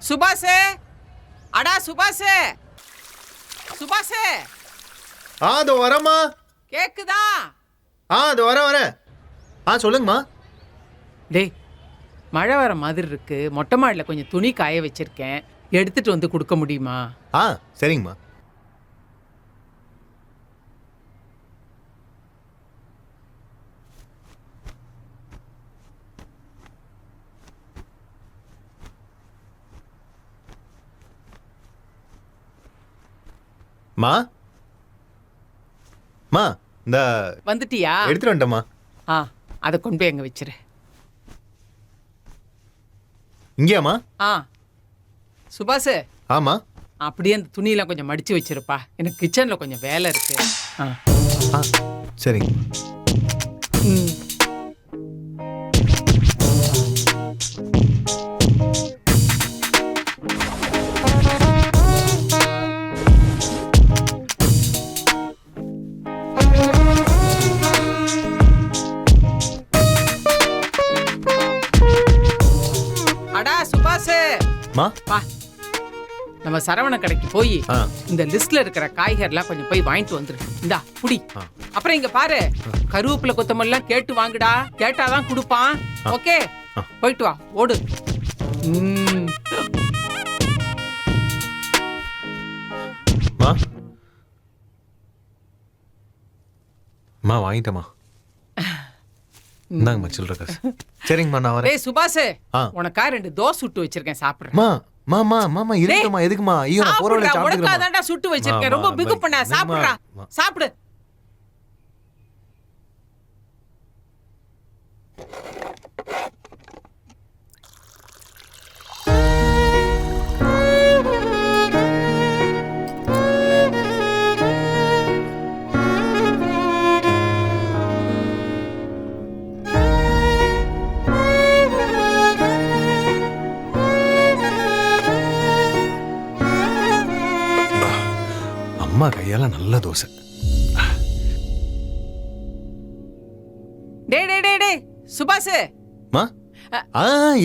சுபாஷே, அடா சுபாஷே, சுபாஷே. அதோ வரேம்மா. கேக்குதா? அதோ வரேன். சொல்லுங்கம்மா. டேய், மழை வர மாதிரி இருக்கு. மொட்டை மாடியில் கொஞ்சம் துணி காய வச்சிருக்கேன், எடுத்துட்டு வந்து கொடுக்க முடியுமா? சரிங்கம்மா. மா மா இந்த வந்துட்டியா? எடுத்துட்டு வந்துட்டேம்மா. அதை கொண்டு போய் எங்க வச்சிரு. இங்கேயாம்மா? சுபாஷ். ஆமா. அப்படியே அந்த துணியெல்லாம் கொஞ்சம் மடிச்சு வச்சிருப்பா, எனக்கு கிச்சன்ல கொஞ்சம் வேலை இருக்கு. சரிங்க. அடா சுபாஷ், மா நம்ம சரவண கடைக்கு போய் இந்த லிஸ்ட்ல இருக்கிற காய்கறிலாம் கொஞ்சம் போய் வாங்கிட்டு வந்துரு. இந்தா புடி. அப்புறம் இங்க பாரு, கருவேப்பிலை கொத்தமல்லாம் கேட்டு வாங்குடா, கேட்டாதான் கொடுப்பான். ஓகே, போயிட்டு வா, ஓடு. மா வாங்கிட்டேம்மா. இந்தாங்கம்மா சில்லற காசு. சரிங்கம்மா, நான் வரேன். ஏய் சுபாஷ், உனக்கா 2 தோசை சுட்டு வச்சிருக்கேன், சாப்பிடுறேன். மாமா இருக்கமா? எதுக்குமா? ஐயோ, நான் போற வழியில சாப்பிட்டுக்கிறேன். உனக்காதான்டா சுட்டு வச்சிருக்கேன், ரொம்ப பிகு பண்ண. சாப்பிடுடா, சாப்பிடு. அம்மா கையால நல்ல தோசை. டேய் சுபாஷ்.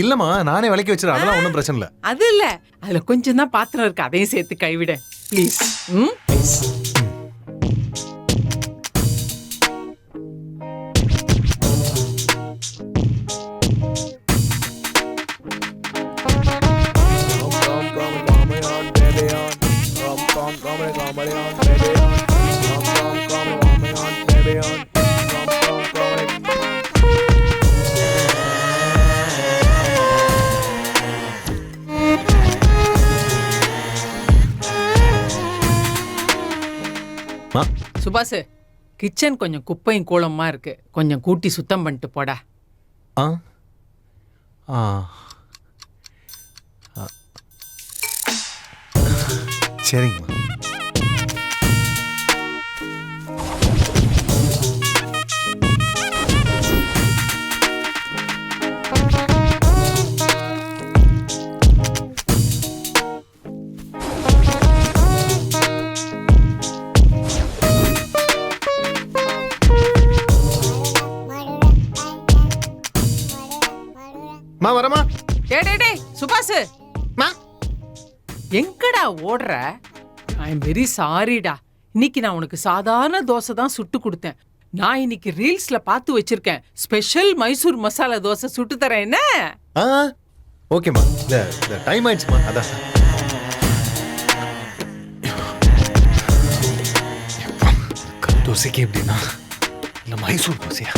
இல்லம்மா, நானே விலைக்கு வச்சிருக்கேன், அதெல்லாம் ஒன்றும் பிரச்சனை இல்லை. அது இல்ல, அதுல கொஞ்சம் தான் பாத்திரம் இருக்கு, அதையும் சேர்த்து கைவிட ப்ளீஸ். ப்ளீஸ். சுபாஷ், கிச்சன் கொஞ்சம் குப்பையும் கூலமா இருக்கு, கொஞ்சம் கூட்டி சுத்தம் பண்ணிட்டு போடா. சரிங்கம்மா. வரமா. டேய் சுபாஷ், எங்கடா ஓடுற? ஐ எம் வெரி சாரிடா. இன்னைக்கு நான் உனக்கு சாதாரண தோசை தான் சுட்டு கொடுத்தேன். நான் இன்னைக்கு ரீல்ஸ்ல பார்த்து வச்சிருக்கேன், ஸ்பெஷல் மைசூர் மசாலா தோசை சுட்டு தரேன். என்ன? ஓகேம்மா. இந்த டைம் ஆயிடுச்சுமா, அதான். தோசைக்கு எப்படின்னா, இல்லை மைசூர் தோசையா?